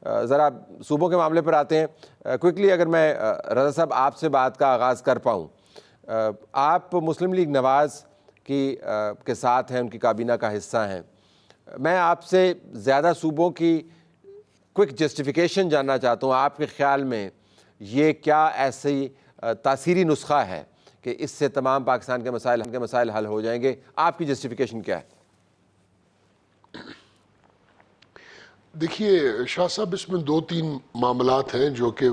ذرا صوبوں کے معاملے پر آتے ہیں کوئکلی. اگر میں رضا صاحب آپ سے بات کا آغاز کر پاؤں, آپ مسلم لیگ نواز کے ساتھ ہیں, ان کی کابینہ کا حصہ ہیں. میں آپ سے زیادہ صوبوں کی کوئک جسٹیفیکیشن جاننا چاہتا ہوں. آپ کے خیال میں یہ کیا ایسی تاثیری نسخہ ہے کہ اس سے تمام پاکستان کے مسائل حل ہو جائیں گے؟ آپ کی جسٹیفیکیشن کیا ہے؟ دیکھیے شاہ صاحب, اس میں 2-3 معاملات ہیں جو کہ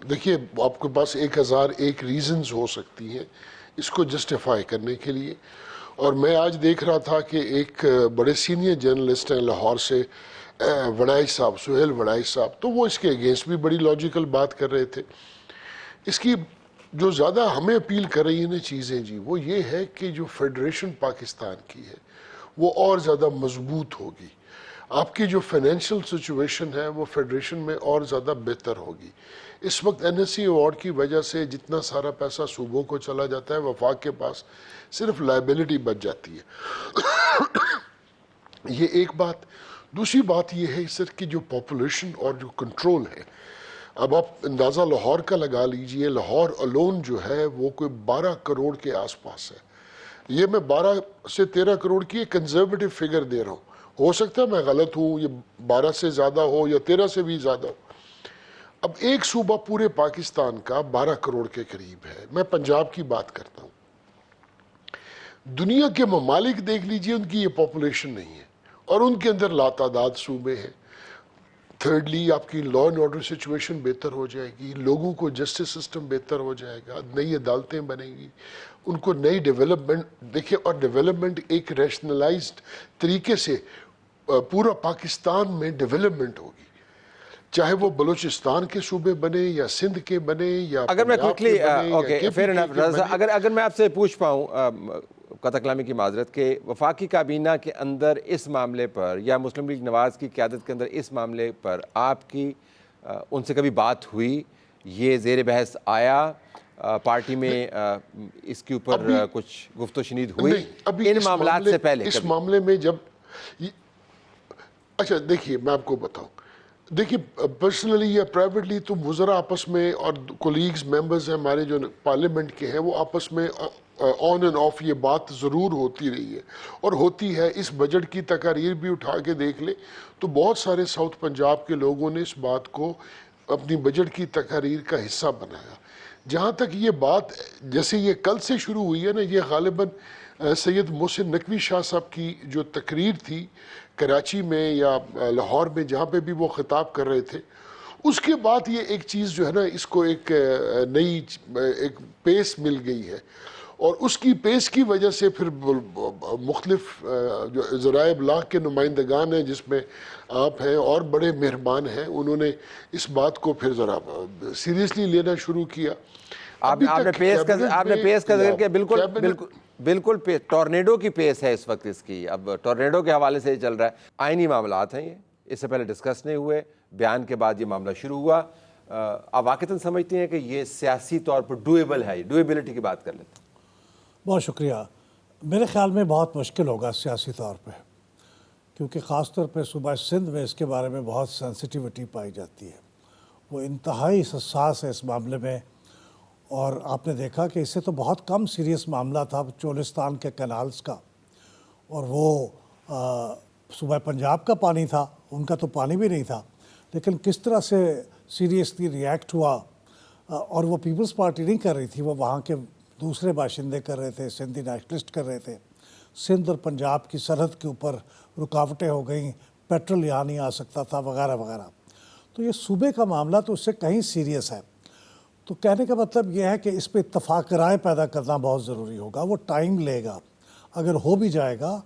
دیکھیے آپ کے پاس 1001 ریزنز ہو سکتی ہیں اس کو جسٹیفائی کرنے کے لیے. اور میں آج دیکھ رہا تھا کہ ایک بڑے سینئر جرنلسٹ ہیں لاہور سے, وڑائچ صاحب, سہیل وڑائچ صاحب, تو وہ اس کے اگینسٹ بھی بڑی لاجیکل بات کر رہے تھے. اس کی جو زیادہ ہمیں اپیل کر رہی ہیں نا چیزیں جی, وہ یہ ہے کہ جو فیڈریشن پاکستان کی ہے وہ اور زیادہ مضبوط ہوگی. آپ کی جو فائنینشیل سچویشن ہے وہ فیڈریشن میں اور زیادہ بہتر ہوگی. اس وقت این ایس سی ایوارڈ کی وجہ سے جتنا سارا پیسہ صوبوں کو چلا جاتا ہے, وفاق کے پاس صرف لائبلٹی بچ جاتی ہے. یہ ایک بات. دوسری بات یہ ہے سر کہ جو پاپولیشن اور جو کنٹرول ہے, اب آپ اندازہ لاہور کا لگا لیجئے, لاہور الون جو ہے وہ کوئی 12 کروڑ کے آس پاس ہے. یہ میں 12 سے 13 کروڑ کی ایک کنزرویٹو فگر دے رہا ہوں, ہو سکتا ہے میں غلط ہوں, یہ 12 سے زیادہ ہو یا 13 سے بھی زیادہ ہو. اب ایک صوبہ پورے پاکستان کا 12 کروڑ کے قریب ہے. میں پنجاب کی بات کرتا ہوں. دنیا کے ممالک دیکھ لیجئے, ان کی یہ پاپولیشن نہیں ہے اور ان کے اندر لاتعداد صوبے ہیں. تھرڈلی آپ کی لا اینڈ آرڈر سچویشن بہتر ہو جائے گی, لوگوں کو جسٹس سسٹم بہتر ہو جائے گا, نئی عدالتیں بنیں گی, ان کو نئی ڈیولپمنٹ دیکھیں. اور ڈیولپمنٹ ایک ریشنلائزڈ طریقے سے پورا پاکستان میں ڈیولپمنٹ ہوگی, چاہے وہ بلوچستان کے صوبے بنے یا سندھ کے بنے یا اگر میں پنجاب کوئکلی کے بنے یا کے پی کے بنے. اگر میں آپ سے پوچھ پاؤں, قطع کلامی کی معذرت, کہ وفاقی کابینہ کے اندر اس معاملے پر یا مسلم لیگ نواز کی قیادت کے اندر اس معاملے پر آپ کی ان سے کبھی بات ہوئی؟ یہ زیر بحث آیا پارٹی میں, اس کے اوپر کچھ گفت و شنید ہوئی ان معاملات سے پہلے؟ اس معاملے میں جب اچھا دیکھیے میں آپ کو بتاؤں, دیکھیے پرسنلی یا پرائیویٹلی تو وزراء آپس میں اور کولیگز ممبرز ہیں ہمارے جو پارلیمنٹ کے ہیں, وہ آپس میں آن اینڈ آف یہ بات ضرور ہوتی رہی ہے اور ہوتی ہے. اس بجٹ کی تقاریر بھی اٹھا کے دیکھ لیں تو بہت سارے ساؤتھ پنجاب کے لوگوں نے اس بات کو اپنی بجٹ کی تقاریر کا حصہ بنایا. جہاں تک یہ بات جیسے یہ کل سے شروع ہوئی ہے نا, یہ غالباً سید محسن نقوی شاہ صاحب کی جو تقریر تھی کراچی میں یا لاہور میں, جہاں پہ بھی وہ خطاب کر رہے تھے, اس کے بعد یہ ایک چیز جو ہے نا, اس کو ایک نئی ایک پیس مل گئی ہے. اور اس کی پیس کی وجہ سے پھر مختلف جو ذرائع ابلاغ کے نمائندگان ہیں, جس میں آپ ہیں اور بڑے مہربان ہیں, انہوں نے اس بات کو پھر ذرا سیریسلی لینا شروع کیا. آپ نے پیس کا ذکر کیا, بالکل ٹورنیڈو کی پیس ہے اس وقت اس کی. اب ٹورنیڈو کے حوالے سے یہ چل رہا ہے. آئینی معاملات ہیں یہ, اس سے پہلے ڈسکس نہیں ہوئے, بیان کے بعد یہ معاملہ شروع ہوا. آپ واقعتاً سمجھتے ہیں کہ یہ سیاسی طور پر ڈویبل ہے؟ ڈویبلٹی کی بات کر لیتے ہیں. بہت شکریہ. میرے خیال میں بہت مشکل ہوگا سیاسی طور پہ, کیونکہ خاص طور پہ صوبہ سندھ میں اس کے بارے میں بہت سینسٹیوٹی پائی جاتی ہے. وہ انتہائی حساس ہے اس معاملے میں, اور آپ نے دیکھا کہ اس سے تو بہت کم سیریس معاملہ تھا چولستان کے کینالز کا, اور وہ صوبہ پنجاب کا پانی تھا, ان کا تو پانی بھی نہیں تھا. لیکن کس طرح سے سیریسلی ریئیکٹ ہوا, اور وہ پیپلز پارٹی نہیں کر رہی تھی, وہ وہاں کے دوسرے باشندے کر رہے تھے, سندھی نیشنلسٹ کر رہے تھے. سندھ اور پنجاب کی سرحد کے اوپر رکاوٹیں ہو گئیں, پیٹرول یہاں نہیں آ سکتا تھا وغیرہ وغیرہ. تو یہ صوبے کا معاملہ تو اس سے کہیں سیریس ہے. تو کہنے کا مطلب یہ ہے کہ اس پہ اتفاق رائے پیدا کرنا بہت ضروری ہوگا. وہ ٹائم لے گا. اگر ہو بھی جائے گا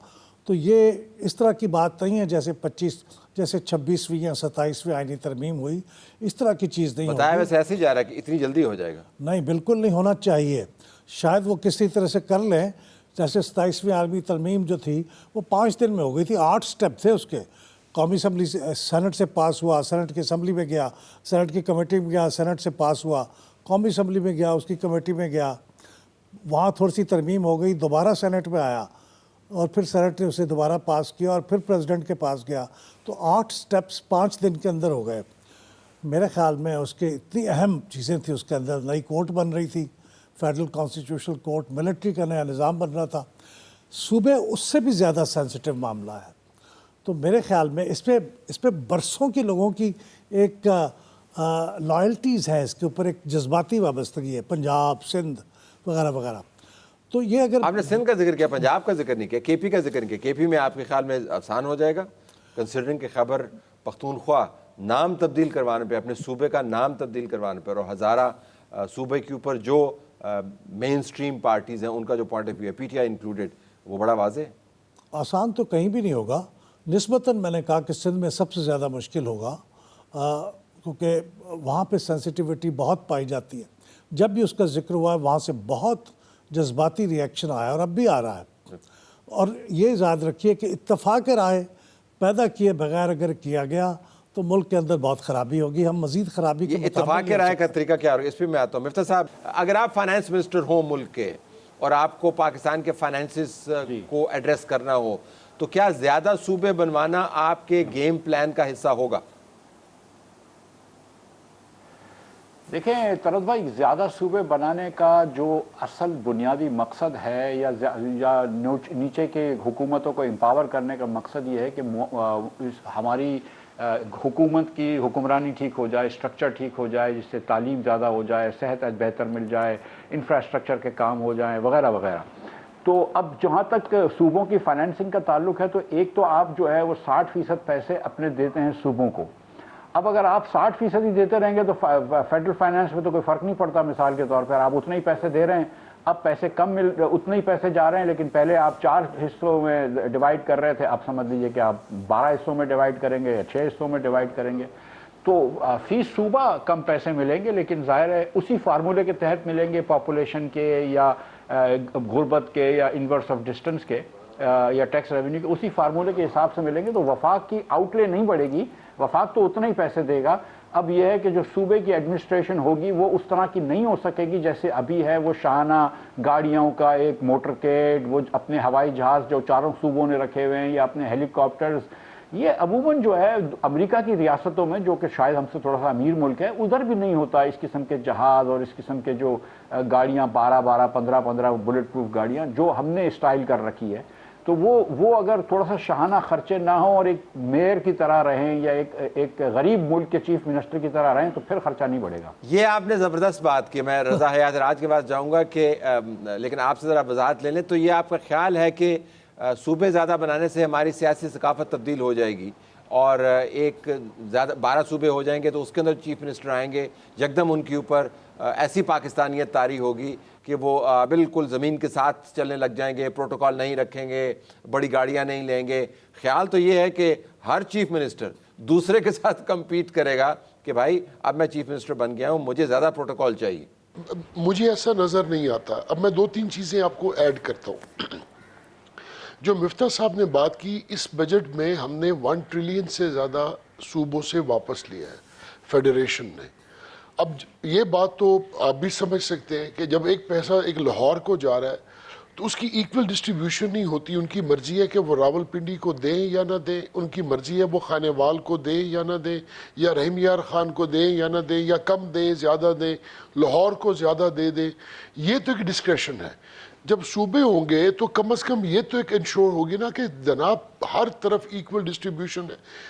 تو یہ اس طرح کی بات نہیں ہے جیسے 26ویں یا 27ویں آئینی ترمیم ہوئی, اس طرح کی چیز نہیں ہوگی. بتایا ویسے ایسے ہی جا رہا ہے کہ اتنی جلدی ہو جائے گا. نہیں, بالکل نہیں ہونا چاہیے. شاید وہ کسی طرح سے کر لیں, جیسے 27ویں آئینی ترمیم جو تھی وہ 5 دن میں ہو گئی تھی. 8 سٹیپ تھے اس کے. قومی اسمبلی سینٹ سے پاس ہوا, سینٹ کی اسمبلی میں گیا, سینٹ کی کمیٹی میں گیا, سینٹ سے پاس ہوا, قومی اسمبلی میں گیا, اس کی کمیٹی میں گیا, وہاں تھوڑی سی ترمیم ہو گئی, دوبارہ سینٹ میں آیا, اور پھر سینٹ نے اسے دوبارہ پاس کیا اور پھر پریزیڈنٹ کے پاس گیا، تو 8 سٹیپس 5 دن کے اندر ہو گئے۔ میرے خیال میں اس کے اتنی اہم چیزیں تھیں اس کے اندر، نئی کورٹ بن رہی تھی، فیڈرل کانسٹیٹیوشنل کورٹ، ملٹری کا نیا نظام بن رہا تھا، صوبے اس سے بھی زیادہ سینسٹیو معاملہ ہے۔ تو میرے خیال میں اس پہ برسوں کی لوگوں کی ایک لائلٹیز ہے، اس کے اوپر ایک جذباتی وابستگی ہے، پنجاب، سندھ وغیرہ وغیرہ۔ تو یہ اگر آپ نے سندھ کا ذکر کیا، پنجاب کا ذکر نہیں کیا، کے پی کا ذکر نہیں کیا، کے پی میں آپ کے خیال میں آسان ہو جائے گا کنسیڈرنگ کہ خیبر پختونخوا نام تبدیل کروانے پہ، اپنے صوبے کا نام تبدیل کروانے پہ، اور ہزارہ صوبے کے اوپر جو مین سٹریم پارٹیز ہیں ان کا جو پوائنٹ آف ویو ہے، پی ٹی آئی انکلوڈیڈ، وہ بڑا واضح ہے؟ آسان تو کہیں بھی نہیں ہوگا، نسبتاً میں نے کہا کہ سندھ میں سب سے زیادہ مشکل ہوگا، کیونکہ وہاں پہ سینسٹیوٹی بہت پائی جاتی ہے۔ جب بھی اس کا ذکر ہوا ہے وہاں سے بہت جذباتی ری ایکشن آیا اور اب بھی آ رہا ہے۔ اور یہ یاد رکھیے کہ اتفاق رائے پیدا کیے بغیر اگر کیا گیا تو ملک کے اندر بہت خرابی ہوگی، ہم مزید خرابی کے یہ اتفاق رائے کا طریقہ کیا ہوگا، اس پہ میں آتا ہوں۔ مفتیٰ صاحب، اگر آپ فائنانس منسٹر ہوں ملک کے اور آپ کو پاکستان کے فائنانسز کو ایڈریس کرنا ہو، تو کیا زیادہ صوبے بنوانا آپ کے گیم پلان کا حصہ ہوگا؟ دیکھیں طرز بھائی، زیادہ صوبے بنانے کا جو اصل بنیادی مقصد ہے یا نیچے کے حکومتوں کو امپاور کرنے کا مقصد یہ ہے کہ ہماری حکومت کی حکمرانی ٹھیک ہو جائے، اسٹرکچر ٹھیک ہو جائے، جس سے تعلیم زیادہ ہو جائے، صحت بہتر مل جائے، انفراسٹرکچر کے کام ہو جائیں وغیرہ وغیرہ۔ تو اب جہاں تک صوبوں کی فائنینسنگ کا تعلق ہے، تو ایک تو آپ جو ہے وہ 60% پیسے اپنے دیتے ہیں صوبوں کو۔ اب اگر آپ 60% ہی دیتے رہیں گے تو فیڈرل فائنانس میں تو کوئی فرق نہیں پڑتا، مثال کے طور پر آپ اتنے ہی پیسے دے رہے ہیں، اب پیسے کم اتنے ہی پیسے جا رہے ہیں، لیکن پہلے آپ 4 حصوں میں ڈیوائیڈ کر رہے تھے، اب سمجھ لیجئے کہ آپ 12 حصوں میں ڈیوائیڈ کریں گے یا 6 حصوں میں ڈیوائیڈ کریں گے، تو فی صوبہ کم پیسے ملیں گے، لیکن ظاہر ہے اسی فارمولے کے تحت ملیں گے، پاپولیشن کے یا غربت کے یا انورس آف ڈسٹنس کے یا ٹیکس ریونیو کے، اسی فارمولے کے حساب سے ملیں گے، تو وفاق کی آؤٹ لے نہیں بڑھے گی، وفاق تو اتنا ہی پیسے دے گا۔ اب یہ ہے کہ جو صوبے کی ایڈمنسٹریشن ہوگی وہ اس طرح کی نہیں ہو سکے گی جیسے ابھی ہے، وہ شاہانہ گاڑیوں کا ایک موٹر کیٹ، وہ اپنے ہوائی جہاز جو 4 صوبوں نے رکھے ہوئے ہیں، یا اپنے ہیلی کاپٹرز، یہ عموماً جو ہے امریکہ کی ریاستوں میں، جو کہ شاید ہم سے تھوڑا سا امیر ملک ہے، ادھر بھی نہیں ہوتا اس قسم کے جہاز اور اس قسم کے جو گاڑیاں 12 15 بلٹ پروف گاڑیاں جو ہم نے اسٹائل کر رکھی ہے۔ تو وہ اگر تھوڑا سا شاہانہ خرچے نہ ہوں اور ایک میئر کی طرح رہیں یا ایک غریب ملک کے چیف منسٹر کی طرح رہیں، تو پھر خرچہ نہیں بڑھے گا۔ یہ آپ نے زبردست بات کی، میں رضا حیات راج کے پاس جاؤں گا کہ لیکن آپ سے ذرا وضاحت لے لیں، تو یہ آپ کا خیال ہے کہ صوبے زیادہ بنانے سے ہماری سیاسی ثقافت تبدیل ہو جائے گی اور ایک زیادہ 12 صوبے ہو جائیں گے تو اس کے اندر چیف منسٹر آئیں گے، یکدم ان کے اوپر ایسی پاکستانیت طاری ہوگی کہ وہ بالکل زمین کے ساتھ چلنے لگ جائیں گے، پروٹوکول نہیں رکھیں گے، بڑی گاڑیاں نہیں لیں گے۔ خیال تو یہ ہے کہ ہر چیف منسٹر دوسرے کے ساتھ کمپیٹ کرے گا کہ بھائی اب میں چیف منسٹر بن گیا ہوں، مجھے زیادہ پروٹوکول چاہیے۔ مجھے ایسا نظر نہیں آتا۔ اب میں 2-3 چیزیں آپ کو ایڈ کرتا ہوں۔ جو مفتیٰ صاحب نے بات کی، اس بجٹ میں ہم نے 1 ٹریلین سے زیادہ صوبوں سے واپس لیا ہے فیڈریشن نے۔ اب یہ بات تو آپ بھی سمجھ سکتے ہیں کہ جب ایک پیسہ ایک لاہور کو جا رہا ہے تو اس کی ایکول ڈسٹریبیوشن نہیں ہوتی، ان کی مرضی ہے کہ وہ راول پنڈی کو دیں یا نہ دیں، ان کی مرضی ہے وہ خانے وال کو دیں یا نہ دیں، یا رحیم یار خان کو دیں یا نہ دیں، یا کم دیں زیادہ دیں، لاہور کو زیادہ دے دیں۔ یہ تو ایک ڈسکریشن ہے۔ جب صوبے ہوں گے تو کم از کم یہ تو ایک انشور ہوگی نا کہ جناب ہر طرف ایکول ڈسٹریبیوشن ہے۔